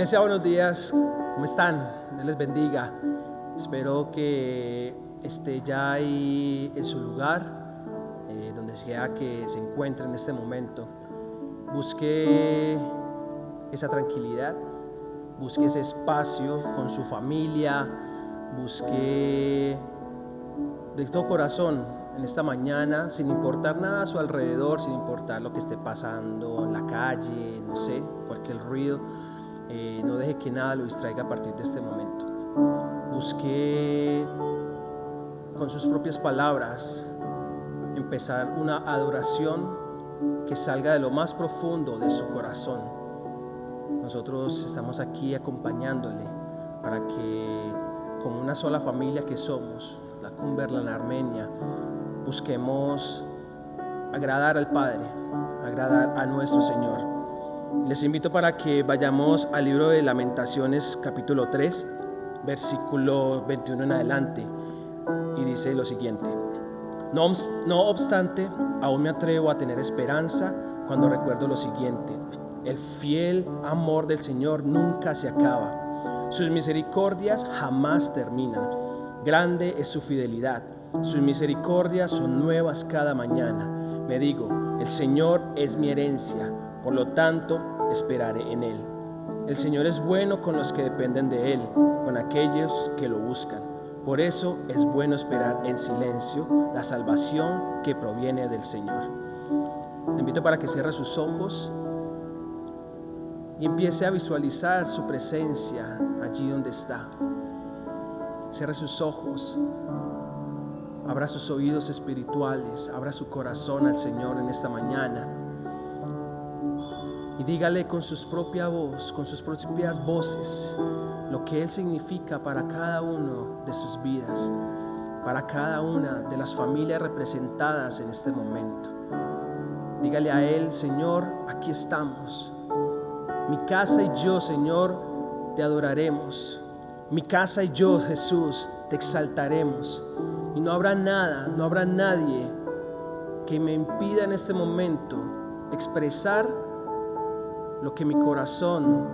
Iglesia, buenos días. ¿Cómo están? Dios les bendiga. Espero que esté ya ahí en su lugar, donde sea que se encuentre en este momento. Busque esa tranquilidad, busque ese espacio con su familia, busque de todo corazón en esta mañana, sin importar nada a su alrededor, sin importar lo que esté pasando en la calle, no sé, cualquier ruido. No deje que nada lo distraiga a partir de este momento. Busque con sus propias palabras empezar una adoración que salga de lo más profundo de su corazón. Nosotros estamos aquí acompañándole para que, como una sola familia que somos, la Cumberland Armenia, busquemos agradar al Padre, agradar a nuestro Señor. Les invito para que vayamos al libro de Lamentaciones, capítulo 3, versículo 21 en adelante, y dice lo siguiente: No obstante, aún me atrevo a tener esperanza cuando recuerdo lo siguiente: el fiel amor del Señor nunca se acaba, sus misericordias jamás terminan, grande es su fidelidad, sus misericordias son nuevas cada mañana. Me digo, el Señor es mi herencia, por lo tanto esperaré en Él. El Señor es bueno con los que dependen de Él, con aquellos que lo buscan. Por eso es bueno esperar en silencio la salvación que proviene del Señor. Te invito para que cierre sus ojos y empiece a visualizar su presencia allí donde está. Cierre sus ojos, abra sus oídos espirituales, abra su corazón al Señor en esta mañana y dígale con su propia voz, con sus propias voces, lo que Él significa para cada uno de sus vidas, para cada una de las familias representadas en este momento. Dígale a Él: Señor, aquí estamos. Mi casa y yo, Señor, te adoraremos. Mi casa y yo, Jesús, te exaltaremos. Y no habrá nada, no habrá nadie que me impida en este momento expresar lo que mi corazón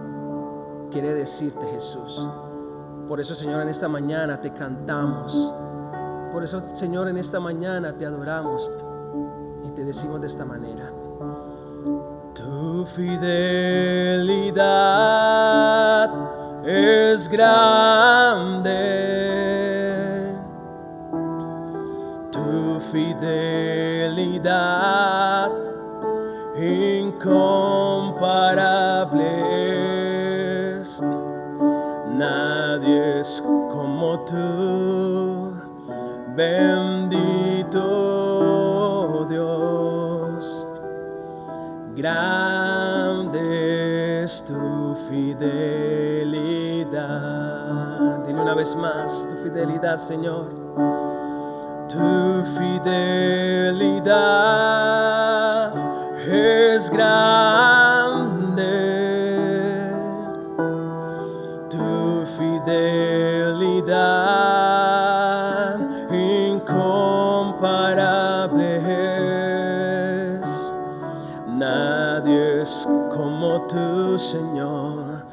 quiere decirte, Jesús. Por eso, Señor, en esta mañana te cantamos. Por eso, Señor, en esta mañana te adoramos y te decimos de esta manera: tu fidelidad es grande, tu fidelidad incomparable es. Nadie es como tú, bendito Dios. Grande es tu fidelidad. Dile una vez más: tu fidelidad, Señor. Tu fidelidad es grande, tu fidelidad incomparable es. Nadie es como tú, Señor,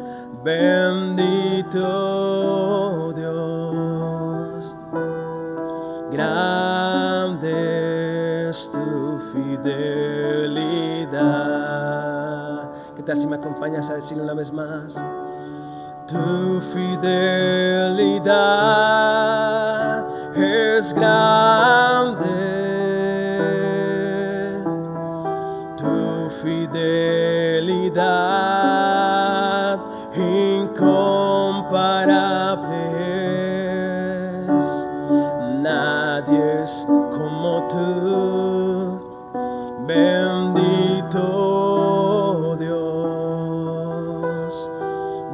bendito Dios. Grande es tu fidelidad. ¿Qué tal si me acompañas a decirlo una vez más? Tu fidelidad es grande, tu fidelidad incomparable es. Nadie es como tú, bendito Dios.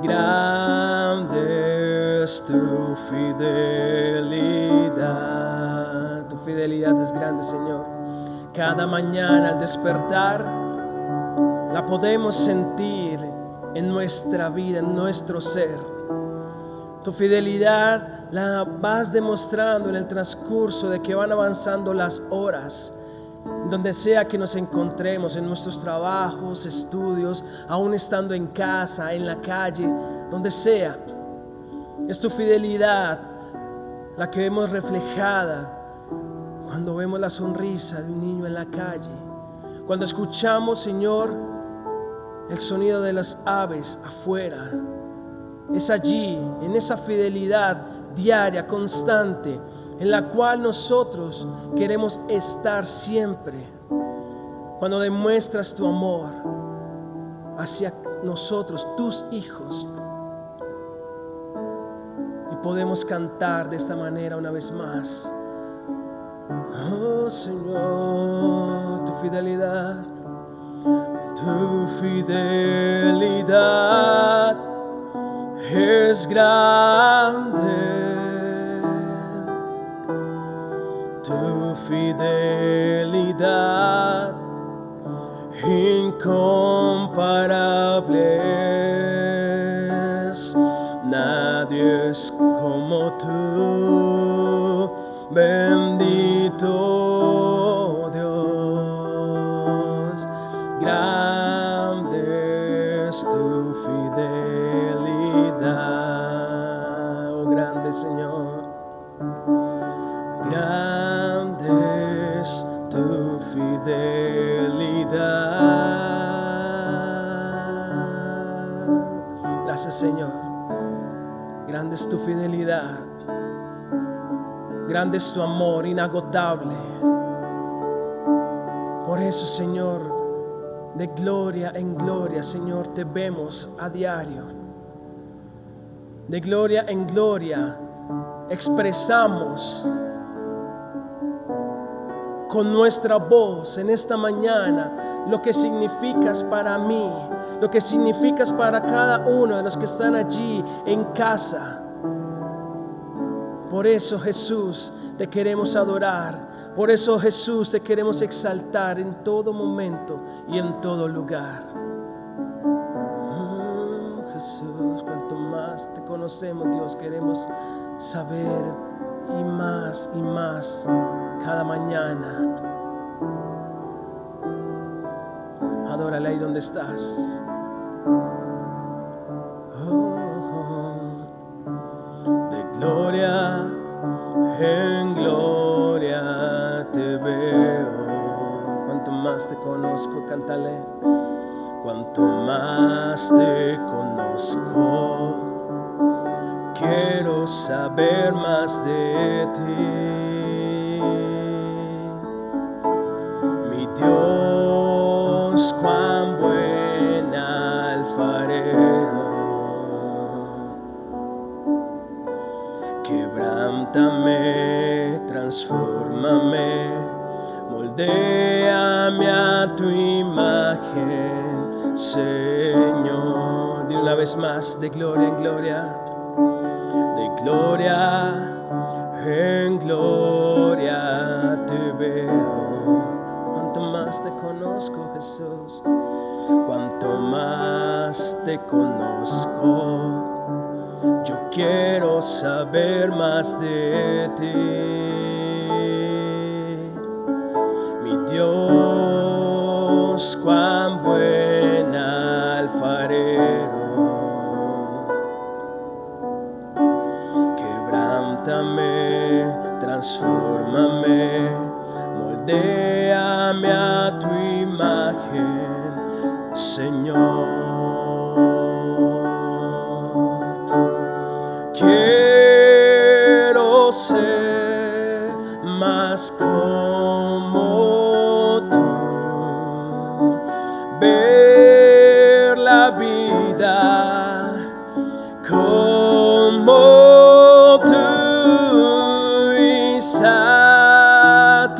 Grande es tu fidelidad. Tu fidelidad es grande, Señor. Cada mañana al despertar la podemos sentir en nuestra vida, en nuestro ser. Tu fidelidad la vas demostrando en el transcurso de que van avanzando las horas donde sea que nos encontremos, en nuestros trabajos, estudios, aún estando en casa, en la calle, donde sea. Es tu fidelidad la que vemos reflejada cuando vemos la sonrisa de un niño en la calle, cuando escuchamos, Señor, el sonido de las aves afuera. Es allí, en esa fidelidad diaria, constante, en la cual nosotros queremos estar siempre. Cuando demuestras tu amor hacia nosotros, tus hijos, y podemos cantar de esta manera una vez más. Oh Señor, tu fidelidad es grande. Tu fidelidad incomparable es. Nadie es como tú, bendito Dios. Grande es tu fidelidad, oh grande Señor. Grande es tu fidelidad. Gracias, Señor. Grande es tu fidelidad. Grande es tu amor inagotable. Por eso, Señor, de gloria en gloria, Señor, te vemos a diario. De gloria en gloria expresamos con nuestra voz en esta mañana lo que significas para mí, lo que significas para cada uno de los que están allí en casa. Por eso, Jesús, te queremos adorar. Por eso, Jesús, te queremos exaltar en todo momento y en todo lugar. Jesús, cuanto más te conocemos, Dios, queremos saber y más cada mañana. Adórale ahí donde estás. De gloria en gloria te veo. Cuanto más te conozco, cántale. Cuanto más te conozco, quiero saber más de ti. Mi Dios, cuán buen alfarero. Quebrántame, transfórmame, moldéame a tu imagen, Señor. Dile una vez más, de gloria en gloria. De gloria en gloria te veo. Cuanto más te conozco, Jesús, cuanto más te conozco, yo quiero saber más de ti. Mi Dios, cuán buen alfarero. Transfórmame, moldéame a tu imagen, Señor. Quiero ser más como tú, ver la vida como tú.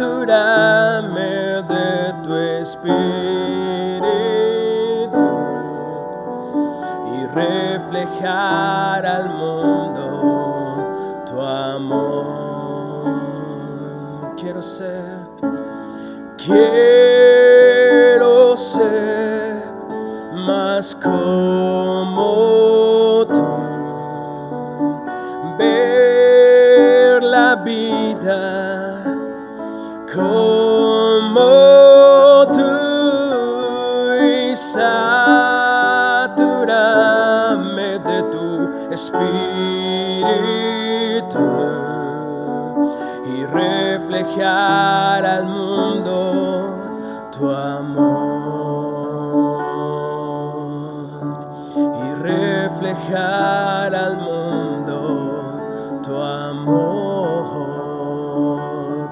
Satúrame de tu espíritu y reflejar al mundo tu amor. Quiero ser más como tú, ver la vida como Espíritu, y reflejar al mundo tu amor, y reflejar al mundo tu amor.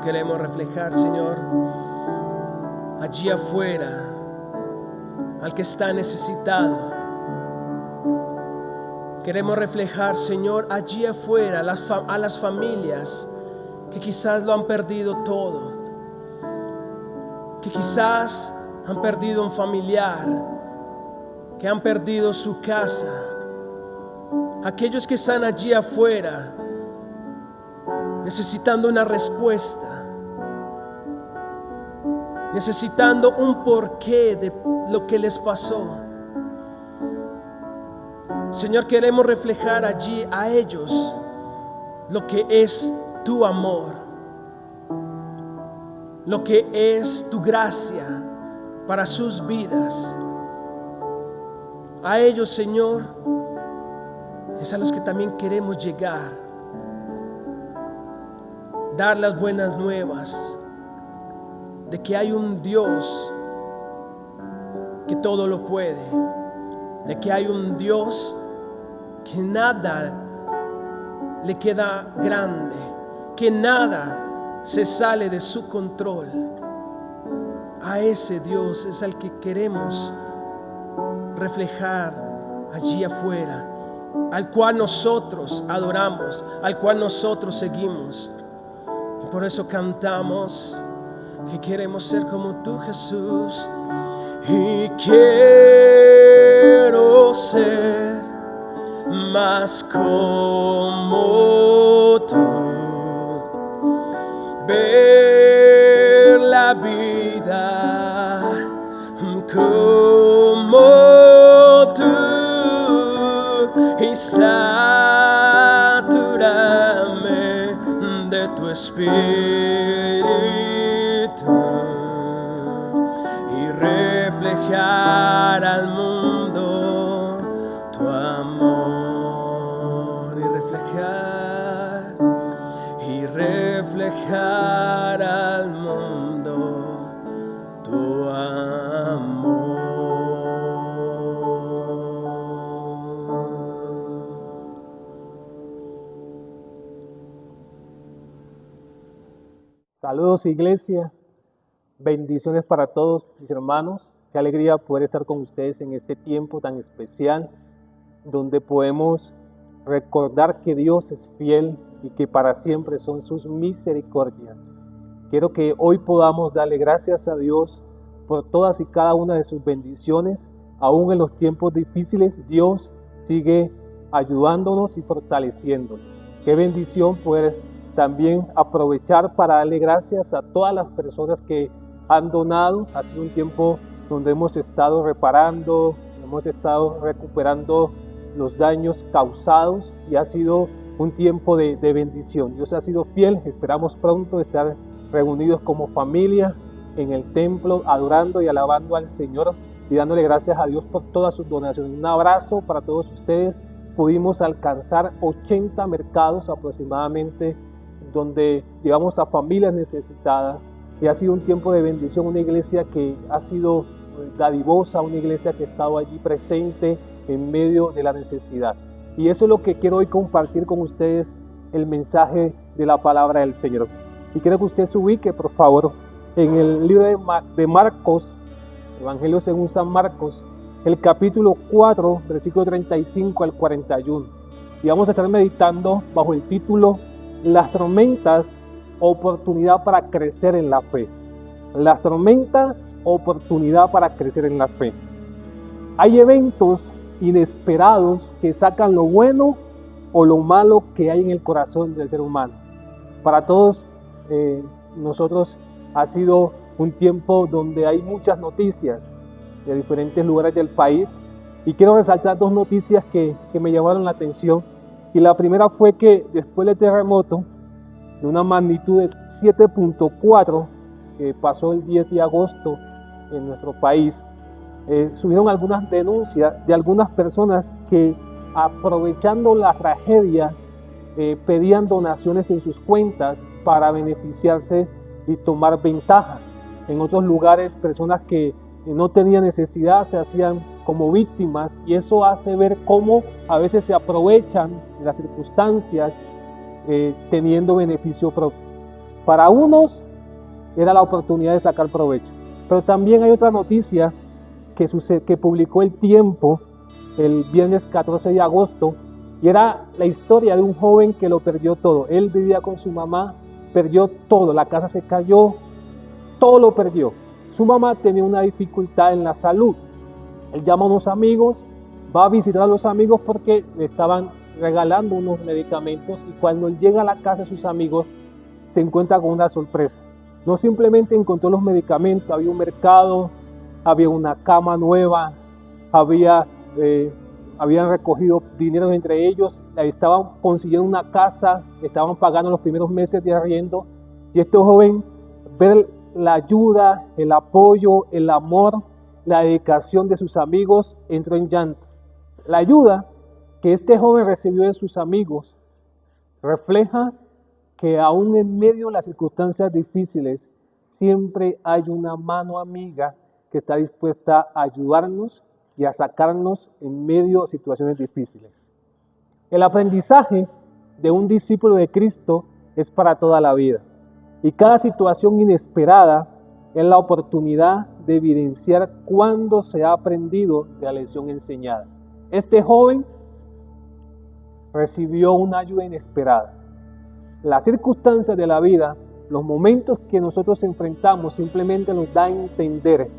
Queremos reflejar, Señor, allí afuera, al que está necesitado. Queremos reflejar, Señor, allí afuera a las familias que quizás lo han perdido todo, que quizás han perdido un familiar, que han perdido su casa. Aquellos que están allí afuera necesitando una respuesta, necesitando un porqué de lo que les pasó. Señor, queremos reflejar allí a ellos lo que es tu amor, lo que es tu gracia para sus vidas. A ellos, Señor, es a los que también queremos llegar, dar las buenas nuevas de que hay un Dios que todo lo puede, de que hay un Dios que nada le queda grande, que nada se sale de su control. A ese Dios es al que queremos reflejar allí afuera, al cual nosotros adoramos, al cual nosotros seguimos. Y por eso cantamos que queremos ser como tú, Jesús, y quiero ser más como tú, ver la vida como tú y saturarme de tu espíritu y reflejar al mundo tu amor, y reflejar al mundo tu amor. Saludos, iglesia, bendiciones para todos mis hermanos. Qué alegría poder estar con ustedes en este tiempo tan especial donde podemos recordar que Dios es fiel y que para siempre son sus misericordias. Quiero que hoy podamos darle gracias a Dios por todas y cada una de sus bendiciones. Aún en los tiempos difíciles, Dios sigue ayudándonos y fortaleciéndonos. Qué bendición poder también aprovechar para darle gracias a todas las personas que han donado. Ha sido un tiempo donde hemos estado reparando, hemos estado recuperando los daños causados y ha sido un tiempo de bendición. Dios ha sido fiel. Esperamos pronto estar reunidos como familia en el templo, adorando y alabando al Señor y dándole gracias a Dios por todas sus donaciones. Un abrazo para todos ustedes. Pudimos alcanzar 80 mercados aproximadamente, donde llevamos a familias necesitadas, y ha sido un tiempo de bendición, una iglesia que ha sido dadivosa, una iglesia que ha estado allí presente en medio de la necesidad. Y eso es lo que quiero hoy compartir con ustedes, el mensaje de la palabra del Señor. Y quiero que usted se ubique, por favor, en el libro de Marcos, Evangelio según San Marcos, el capítulo 4, versículo 35 al 41. Y vamos a estar meditando bajo el título Las tormentas, oportunidad para crecer en la fe. Las tormentas, oportunidad para crecer en la fe. Hay eventos inesperados que sacan lo bueno o lo malo que hay en el corazón del ser humano. Para todos nosotros ha sido un tiempo donde hay muchas noticias de diferentes lugares del país, y quiero resaltar dos noticias que me llamaron la atención. Y la primera fue que después del terremoto de una magnitud de 7.4 que pasó el 10 de agosto en nuestro país, subieron algunas denuncias de algunas personas que aprovechando la tragedia, pedían donaciones en sus cuentas para beneficiarse y tomar ventaja. En otros lugares, personas que no tenían necesidad se hacían como víctimas, y eso hace ver cómo a veces se aprovechan de las circunstancias teniendo beneficio propio. Para unos era la oportunidad de sacar provecho, pero también hay otra noticia que publicó El Tiempo el viernes 14 de agosto, y era la historia de un joven que lo perdió todo. Él vivía con su mamá, perdió todo, la casa se cayó, todo lo perdió. Su mamá tenía una dificultad en la salud. Él llama a unos amigos, va a visitar a los amigos porque le estaban regalando unos medicamentos, y cuando él llega a la casa de sus amigos se encuentra con una sorpresa. No simplemente encontró los medicamentos, había un mercado, había una cama nueva, habían recogido dinero entre ellos, estaban consiguiendo una casa, estaban pagando los primeros meses de arriendo, y este joven, ver la ayuda, el apoyo, el amor, la dedicación de sus amigos, entró en llanto. La ayuda que este joven recibió de sus amigos refleja que aún en medio de las circunstancias difíciles, siempre hay una mano amiga que está dispuesta a ayudarnos y a sacarnos en medio de situaciones difíciles. El aprendizaje de un discípulo de Cristo es para toda la vida, y cada situación inesperada es la oportunidad de evidenciar cuándo se ha aprendido de la lección enseñada. Este joven recibió una ayuda inesperada. Las circunstancias de la vida, los momentos que nosotros enfrentamos, simplemente nos da a entender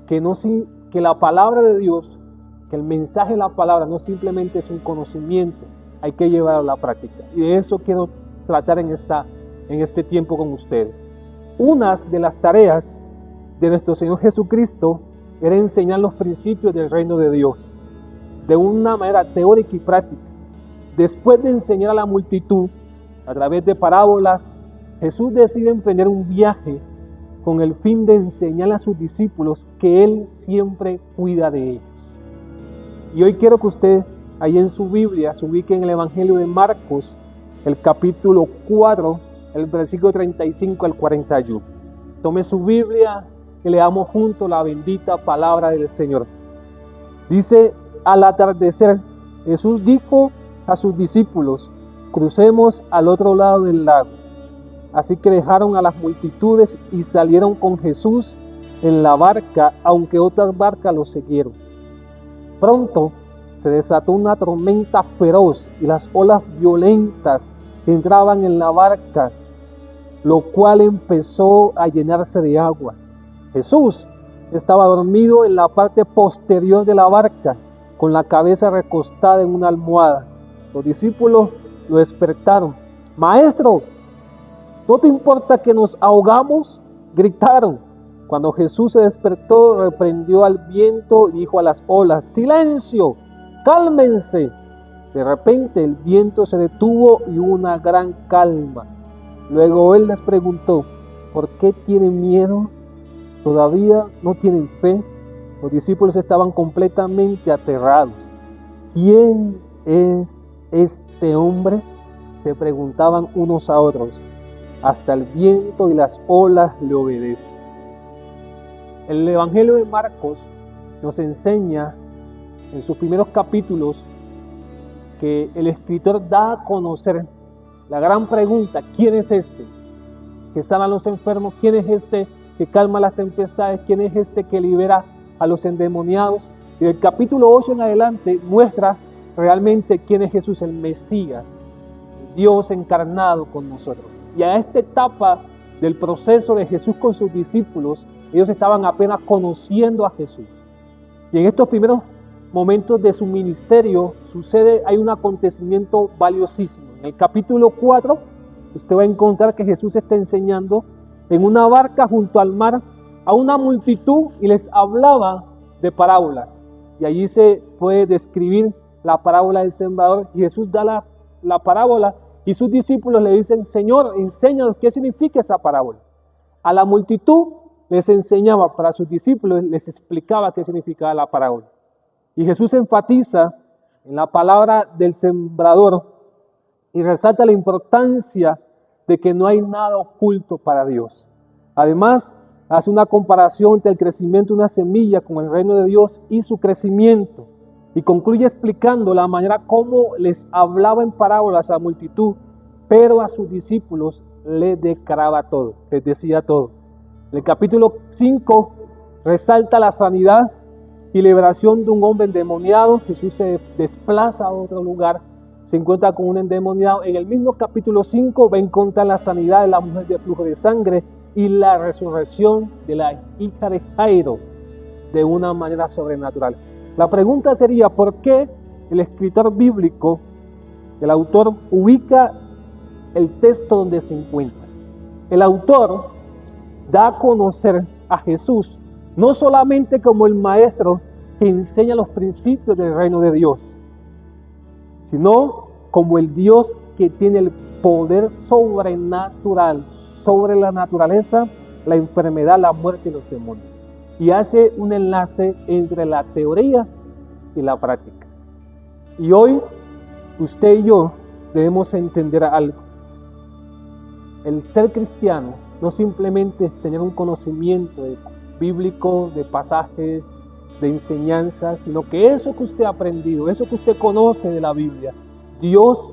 que la palabra de Dios, que el mensaje de la palabra no simplemente es un conocimiento, hay que llevarlo a la práctica. Y de eso quiero tratar en este tiempo con ustedes. Una de las tareas de nuestro Señor Jesucristo era enseñar los principios del reino de Dios de una manera teórica y práctica. Después de enseñar a la multitud a través de parábolas, Jesús decide emprender un viaje con el fin de enseñar a sus discípulos que Él siempre cuida de ellos. Y hoy quiero que usted, ahí en su Biblia, se ubique en el Evangelio de Marcos, el capítulo 4, el versículo 35 al 41. Tome su Biblia y leamos juntos la bendita palabra del Señor. Dice: al atardecer, Jesús dijo a sus discípulos: crucemos al otro lado del lago. Así que dejaron a las multitudes y salieron con Jesús en la barca, aunque otras barcas los siguieron. Pronto se desató una tormenta feroz y las olas violentas entraban en la barca, lo cual empezó a llenarse de agua. Jesús estaba dormido en la parte posterior de la barca, con la cabeza recostada en una almohada. Los discípulos lo despertaron. «Maestro, ¿no te importa que nos ahogamos?», gritaron. Cuando Jesús se despertó, reprendió al viento y dijo a las olas: «¡Silencio! ¡Cálmense!». De repente el viento se detuvo y hubo una gran calma. Luego Él les preguntó: «¿Por qué tienen miedo? ¿Todavía no tienen fe?». Los discípulos estaban completamente aterrados. «¿Quién es este hombre?», se preguntaban unos a otros. «Hasta el viento y las olas le obedecen». El Evangelio de Marcos nos enseña en sus primeros capítulos que el escritor da a conocer la gran pregunta: ¿quién es este que sana a los enfermos? ¿Quién es este que calma las tempestades? ¿Quién es este que libera a los endemoniados? Y del capítulo 8 en adelante muestra realmente quién es Jesús, el Mesías, Dios encarnado con nosotros. Y a esta etapa del proceso de Jesús con sus discípulos, ellos estaban apenas conociendo a Jesús. Y en estos primeros momentos de su ministerio hay un acontecimiento valiosísimo. En el capítulo 4 usted va a encontrar que Jesús está enseñando en una barca junto al mar a una multitud y les hablaba de parábolas. Y allí se puede describir la parábola del sembrador, y Jesús da la parábola y sus discípulos le dicen: «Señor, enséñanos qué significa esa parábola». A la multitud les enseñaba, para sus discípulos les explicaba qué significaba la parábola. Y Jesús enfatiza en la parábola del sembrador y resalta la importancia de que no hay nada oculto para Dios. Además, hace una comparación entre el crecimiento de una semilla con el reino de Dios y su crecimiento. Y concluye explicando la manera como les hablaba en parábolas a la multitud, pero a sus discípulos les declaraba todo, les decía todo. En el capítulo 5 resalta la sanidad y liberación de un hombre endemoniado. Jesús se desplaza a otro lugar, se encuentra con un endemoniado. En el mismo capítulo 5 va a encontrar la sanidad de la mujer de flujo de sangre y la resurrección de la hija de Jairo de una manera sobrenatural. La pregunta sería, ¿por qué el escritor bíblico, el autor, ubica el texto donde se encuentra? El autor da a conocer a Jesús no solamente como el maestro que enseña los principios del reino de Dios, sino como el Dios que tiene el poder sobrenatural sobre la naturaleza, la enfermedad, la muerte y los demonios. Y hace un enlace entre la teoría y la práctica. Y hoy, usted y yo debemos entender algo. El ser cristiano no simplemente es tener un conocimiento bíblico, de pasajes, de enseñanzas, sino que eso que usted ha aprendido, eso que usted conoce de la Biblia, Dios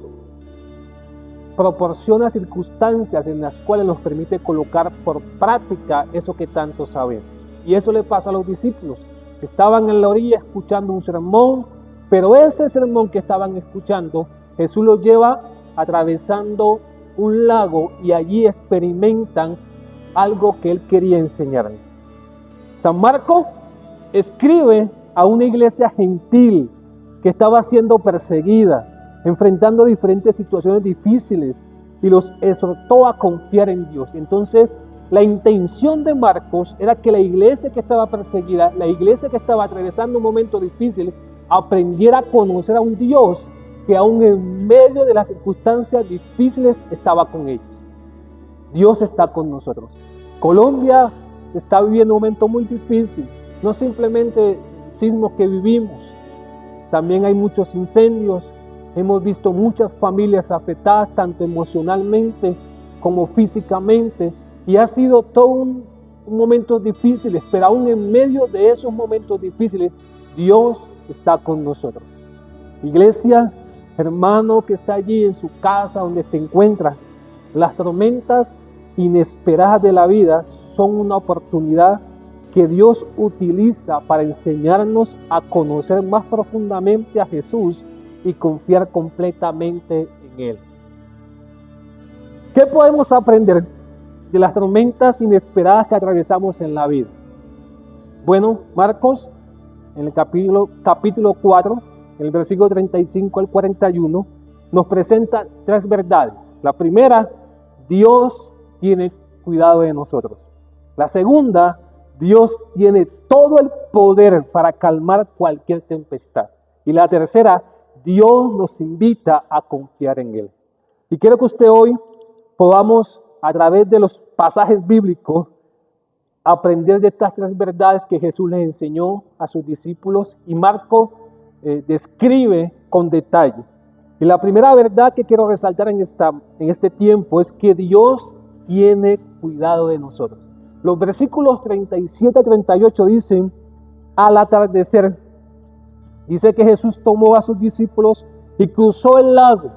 proporciona circunstancias en las cuales nos permite colocar por práctica eso que tanto sabemos. Y eso le pasa a los discípulos. Estaban en la orilla escuchando un sermón, pero ese sermón que estaban escuchando, Jesús los lleva atravesando un lago y allí experimentan algo que él quería enseñarles. San Marcos escribe a una iglesia gentil que estaba siendo perseguida, enfrentando diferentes situaciones difíciles y los exhortó a confiar en Dios. Entonces, la intención de Marcos era que la iglesia que estaba perseguida, la iglesia que estaba atravesando un momento difícil, aprendiera a conocer a un Dios que aún en medio de las circunstancias difíciles estaba con ellos. Dios está con nosotros. Colombia está viviendo un momento muy difícil, no simplemente sismos que vivimos, también hay muchos incendios, hemos visto muchas familias afectadas tanto emocionalmente como físicamente, y ha sido todo un momentos difíciles, pero aún en medio de esos momentos difíciles, Dios está con nosotros. Iglesia, hermano que está allí en su casa donde te encuentras, las tormentas inesperadas de la vida son una oportunidad que Dios utiliza para enseñarnos a conocer más profundamente a Jesús y confiar completamente en Él. ¿Qué podemos aprender de las tormentas inesperadas que atravesamos en la vida? Bueno, Marcos, en el capítulo 4, en el versículo 35 al 41, nos presenta tres verdades. La primera, Dios tiene cuidado de nosotros. La segunda, Dios tiene todo el poder para calmar cualquier tempestad. Y la tercera, Dios nos invita a confiar en Él. Y quiero que usted hoy podamos, a través de los pasajes bíblicos, aprender de estas tres verdades que Jesús les enseñó a sus discípulos y Marcos describe con detalle. Y la primera verdad que quiero resaltar en este tiempo es que Dios tiene cuidado de nosotros. Los versículos 37 y 38 dicen, al atardecer, dice que Jesús tomó a sus discípulos y cruzó el lago.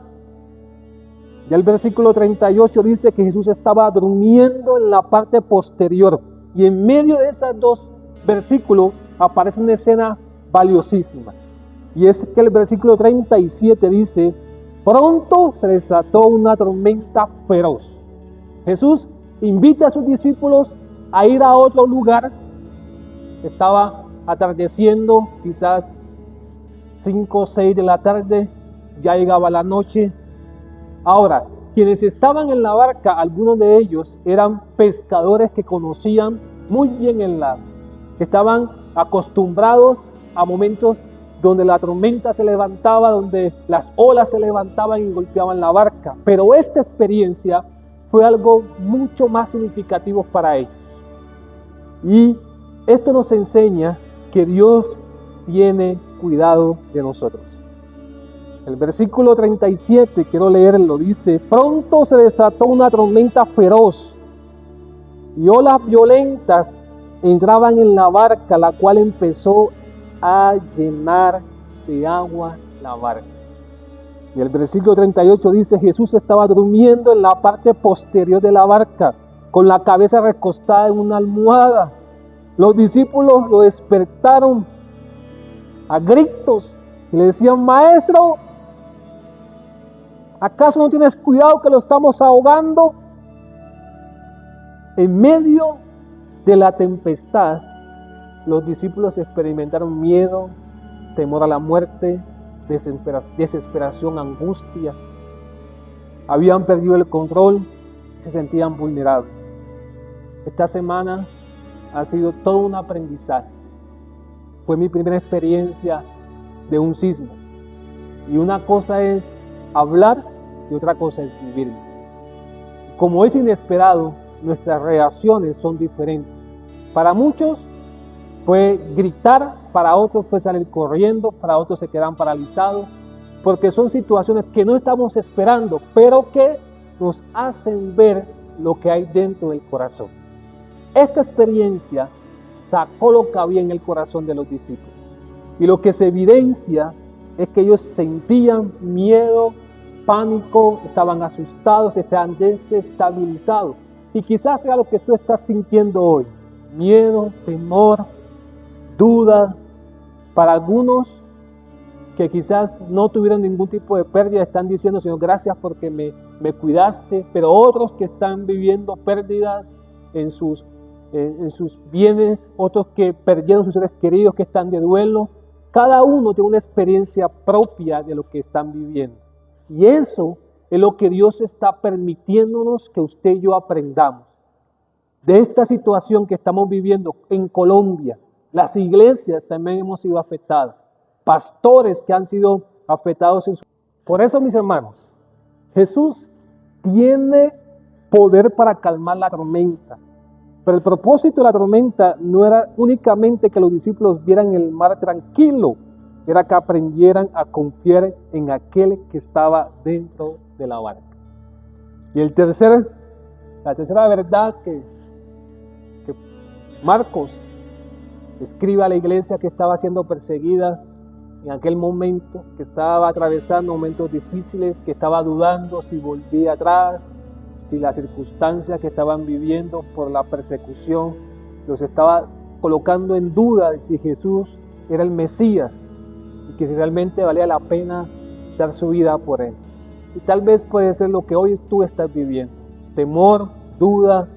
Y el versículo 38 dice que Jesús estaba durmiendo en la parte posterior. Y en medio de esos dos versículos aparece una escena valiosísima. Y es que el versículo 37 dice, pronto se desató una tormenta feroz. Jesús invita a sus discípulos a ir a otro lugar. Estaba atardeciendo, quizás 5 o 6 de la tarde, ya llegaba la noche. Ahora, quienes estaban en la barca, algunos de ellos eran pescadores que conocían muy bien el lago, que estaban acostumbrados a momentos donde la tormenta se levantaba, donde las olas se levantaban y golpeaban la barca. Pero esta experiencia fue algo mucho más significativo para ellos. Y esto nos enseña que Dios tiene cuidado de nosotros. El versículo 37, quiero leerlo, dice: pronto se desató una tormenta feroz y olas violentas entraban en la barca, la cual empezó a llenar de agua la barca. Y el versículo 38 dice: Jesús estaba durmiendo en la parte posterior de la barca, con la cabeza recostada en una almohada. Los discípulos lo despertaron a gritos y le decían: Maestro, ¿acaso no tienes cuidado que lo estamos ahogando? En medio de la tempestad, los discípulos experimentaron miedo, temor a la muerte, desesperación, angustia. Habían perdido el control, se sentían vulnerables. Esta semana ha sido todo un aprendizaje. Fue mi primera experiencia de un sismo. Y una cosa es hablar y otra cosa es vivirlo. Como es inesperado, nuestras reacciones son diferentes. Para muchos fue gritar, para otros fue salir corriendo, para otros se quedan paralizados, porque son situaciones que no estamos esperando, pero que nos hacen ver lo que hay dentro del corazón. Esta experiencia sacó lo que había en el corazón de los discípulos. Y lo que se evidencia es que ellos sentían miedo, pánico, estaban asustados, estaban desestabilizados. Y quizás sea lo que tú estás sintiendo hoy: miedo, temor, duda. Para algunos que quizás no tuvieron ningún tipo de pérdida, están diciendo: Señor, gracias porque me cuidaste. Pero otros que están viviendo pérdidas en sus bienes, otros que perdieron sus seres queridos, que están de duelo. Cada uno tiene una experiencia propia de lo que están viviendo. Y eso es lo que Dios está permitiéndonos que usted y yo aprendamos. De esta situación que estamos viviendo en Colombia, las iglesias también hemos sido afectadas. Pastores que han sido afectados en su... Por eso, mis hermanos, Jesús tiene poder para calmar la tormenta. Pero el propósito de la tormenta no era únicamente que los discípulos vieran el mar tranquilo, era que aprendieran a confiar en aquel que estaba dentro de la barca. Y la tercera verdad que Marcos escribe a la iglesia que estaba siendo perseguida en aquel momento, que estaba atravesando momentos difíciles, que estaba dudando si volvía atrás, si las circunstancias que estaban viviendo por la persecución los estaba colocando en duda de si Jesús era el Mesías y que realmente valía la pena dar su vida por él. Y tal vez puede ser lo que hoy tú estás viviendo: temor, duda.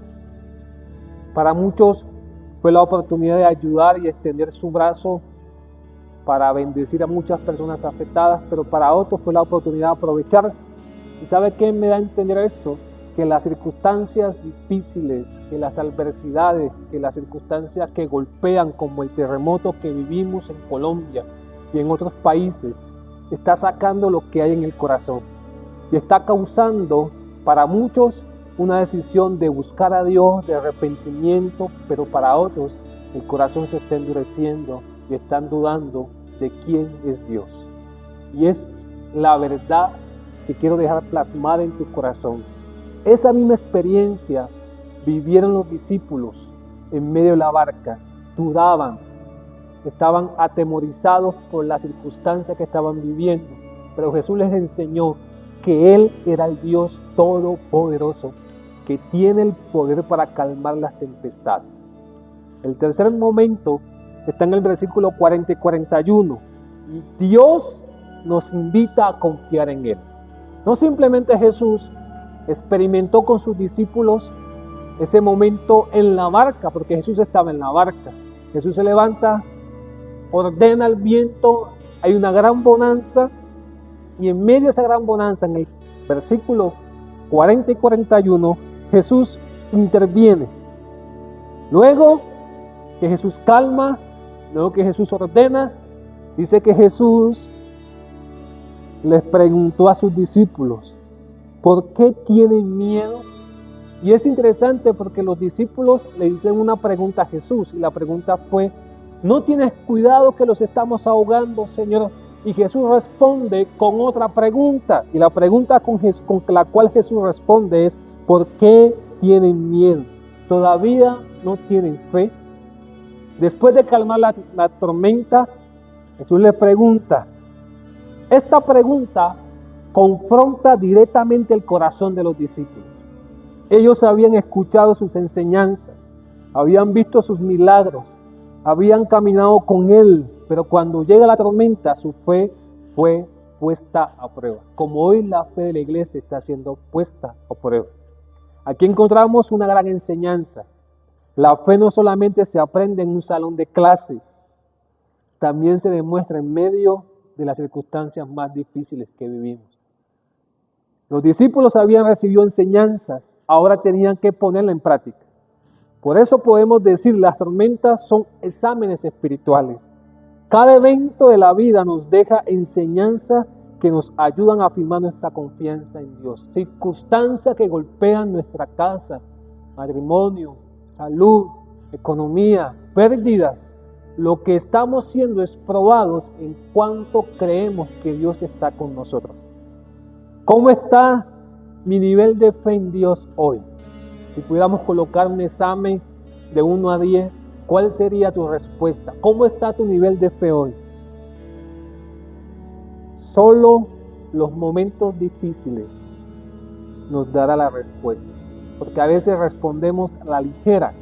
Para muchos fue la oportunidad de ayudar y extender su brazo para bendecir a muchas personas afectadas, pero para otros fue la oportunidad de aprovecharse. ¿Y sabe qué me da a entender esto? Que las circunstancias difíciles, que las adversidades, que las circunstancias que golpean, como el terremoto que vivimos en Colombia y en otros países, está sacando lo que hay en el corazón y está causando para muchos una decisión de buscar a Dios, de arrepentimiento, pero para otros el corazón se está endureciendo y están dudando de quién es Dios. Y es la verdad que quiero dejar plasmada en tu corazón. Esa misma experiencia vivieron los discípulos en medio de la barca. Dudaban, estaban atemorizados por las circunstancias que estaban viviendo, pero Jesús les enseñó que Él era el Dios todopoderoso, que tiene el poder para calmar las tempestades. El tercer momento está en el versículo 40 y 41. Y Dios nos invita a confiar en Él. No simplemente Jesús experimentó con sus discípulos ese momento en la barca, porque Jesús estaba en la barca. Jesús se levanta, ordena el viento, hay una gran bonanza, y en medio de esa gran bonanza, en el versículo 40 y 41, Jesús interviene. Luego que Jesús calma, luego que Jesús ordena, dice que Jesús les preguntó a sus discípulos: ¿por qué tienen miedo? Y es interesante porque los discípulos le dicen una pregunta a Jesús, y la pregunta fue: ¿no tienes cuidado que los estamos ahogando, Señor? Y Jesús responde con otra pregunta. Y la pregunta con la cual Jesús responde es: ¿por qué tienen miedo? ¿Todavía no tienen fe? Después de calmar la tormenta, Jesús le pregunta. Esta pregunta confronta directamente el corazón de los discípulos. Ellos habían escuchado sus enseñanzas, habían visto sus milagros, habían caminado con Él, pero cuando llega la tormenta, su fe fue puesta a prueba. Como hoy la fe de la iglesia está siendo puesta a prueba. Aquí encontramos una gran enseñanza. La fe no solamente se aprende en un salón de clases, también se demuestra en medio de las circunstancias más difíciles que vivimos. Los discípulos habían recibido enseñanzas, ahora tenían que ponerla en práctica. Por eso podemos decir, las tormentas son exámenes espirituales. Cada evento de la vida nos deja enseñanzas que nos ayudan a afirmar nuestra confianza en Dios. Circunstancias que golpean nuestra casa, matrimonio, salud, economía, pérdidas. Lo que estamos siendo es probados en cuanto creemos que Dios está con nosotros. ¿Cómo está mi nivel de fe en Dios hoy? Si pudiéramos colocar un examen de 1 a 10, ¿cuál sería tu respuesta? ¿Cómo está tu nivel de fe hoy? Solo los momentos difíciles nos dará la respuesta, porque a veces respondemos a la ligera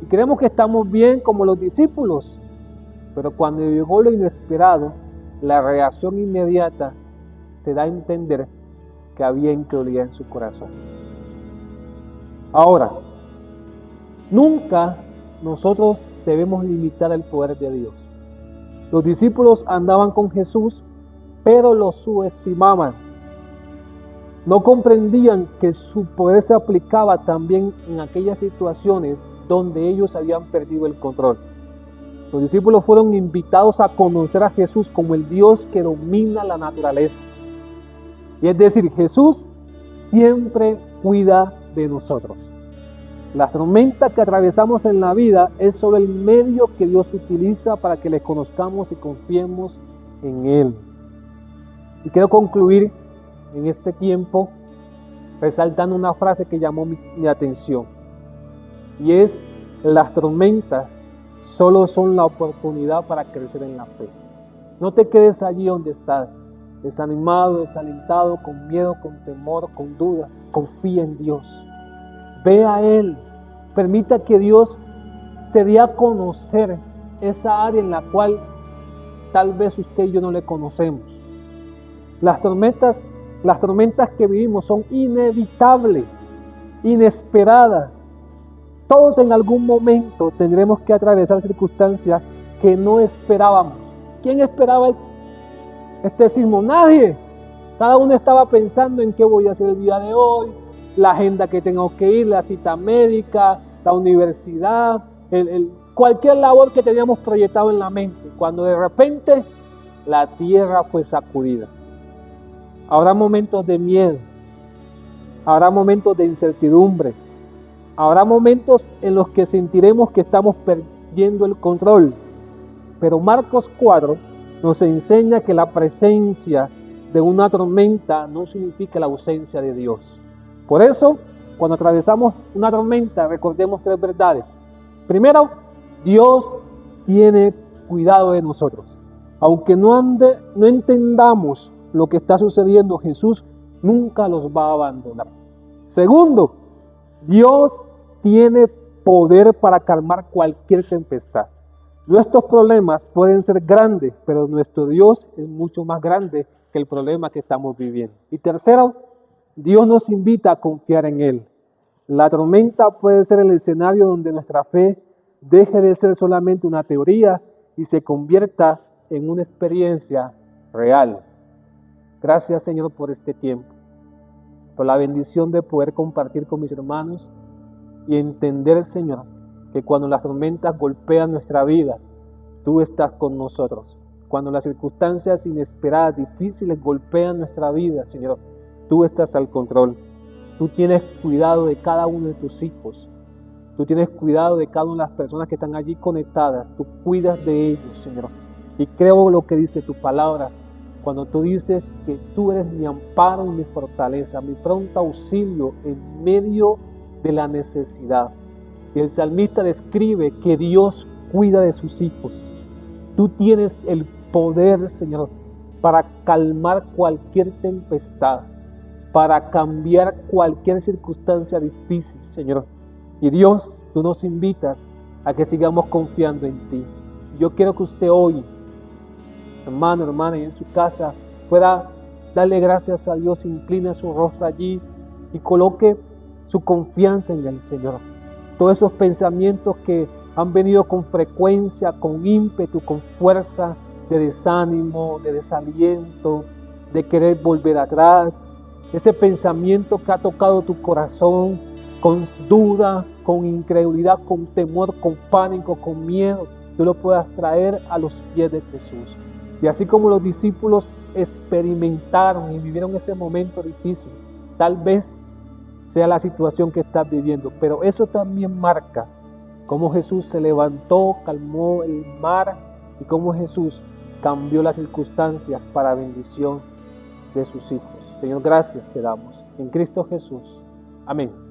y creemos que estamos bien como los discípulos, pero cuando llegó lo inesperado, la reacción inmediata se da a entender que había incredulidad en su corazón. Ahora, nunca nosotros debemos limitar el poder de Dios. Los discípulos andaban con Jesús, pero lo subestimaban. No comprendían que su poder se aplicaba también en aquellas situaciones donde ellos habían perdido el control. Los discípulos fueron invitados a conocer a Jesús como el Dios que domina la naturaleza. Y es decir, Jesús siempre cuida de nosotros. La tormenta que atravesamos en la vida es solo el medio que Dios utiliza para que le conozcamos y confiemos en Él. Y quiero concluir en este tiempo resaltando una frase que llamó mi atención. Y es: las tormentas solo son la oportunidad para crecer en la fe. No te quedes allí donde estás, desanimado, desalentado, con miedo, con temor, con duda. Confía en Dios. Ve a Él. Permita que Dios se dé a conocer esa área en la cual tal vez usted y yo no le conocemos. Las tormentas que vivimos son inevitables, inesperadas. Todos en algún momento tendremos que atravesar circunstancias que no esperábamos. ¿Quién esperaba este sismo? Nadie. Cada uno estaba pensando en qué voy a hacer el día de hoy, la agenda que tengo que ir, la cita médica, la universidad, cualquier labor que teníamos proyectado en la mente. Cuando de repente la tierra fue sacudida. Habrá momentos de miedo, habrá momentos de incertidumbre, habrá momentos en los que sentiremos que estamos perdiendo el control. Pero Marcos 4 nos enseña que la presencia de una tormenta no significa la ausencia de Dios. Por eso, cuando atravesamos una tormenta, recordemos 3 verdades. Primero, Dios tiene cuidado de nosotros. Aunque no entendamos lo que está sucediendo, Jesús nunca los va a abandonar. Segundo, Dios tiene poder para calmar cualquier tempestad. Nuestros problemas pueden ser grandes, pero nuestro Dios es mucho más grande que el problema que estamos viviendo. Y tercero, Dios nos invita a confiar en Él. La tormenta puede ser el escenario donde nuestra fe deje de ser solamente una teoría y se convierta en una experiencia real. Gracias, Señor, por este tiempo, por la bendición de poder compartir con mis hermanos y entender, Señor, que cuando las tormentas golpean nuestra vida, tú estás con nosotros. Cuando las circunstancias inesperadas, difíciles golpean nuestra vida, Señor, tú estás al control. Tú tienes cuidado de cada uno de tus hijos. Tú tienes cuidado de cada una de las personas que están allí conectadas. Tú cuidas de ellos, Señor. Y creo lo que dice tu palabra, Cuando tú dices que tú eres mi amparo y mi fortaleza, mi pronto auxilio en medio de la necesidad. Y el salmista describe que Dios cuida de sus hijos. Tú tienes el poder, Señor, para calmar cualquier tempestad, para cambiar cualquier circunstancia difícil, Señor. Y Dios, tú nos invitas a que sigamos confiando en ti. Yo quiero que usted hoy, hermano, hermana, y en su casa, pueda darle gracias a Dios, incline su rostro allí y coloque su confianza en el Señor. Todos esos pensamientos que han venido con frecuencia, con ímpetu, con fuerza, de desánimo, de desaliento, de querer volver atrás, ese pensamiento que ha tocado tu corazón con duda, con incredulidad, con temor, con pánico, con miedo, tú lo puedas traer a los pies de Jesús. Y así como los discípulos experimentaron y vivieron ese momento difícil, tal vez sea la situación que estás viviendo, pero eso también marca cómo Jesús se levantó, calmó el mar y cómo Jesús cambió las circunstancias para bendición de sus hijos. Señor, gracias te damos. En Cristo Jesús. Amén.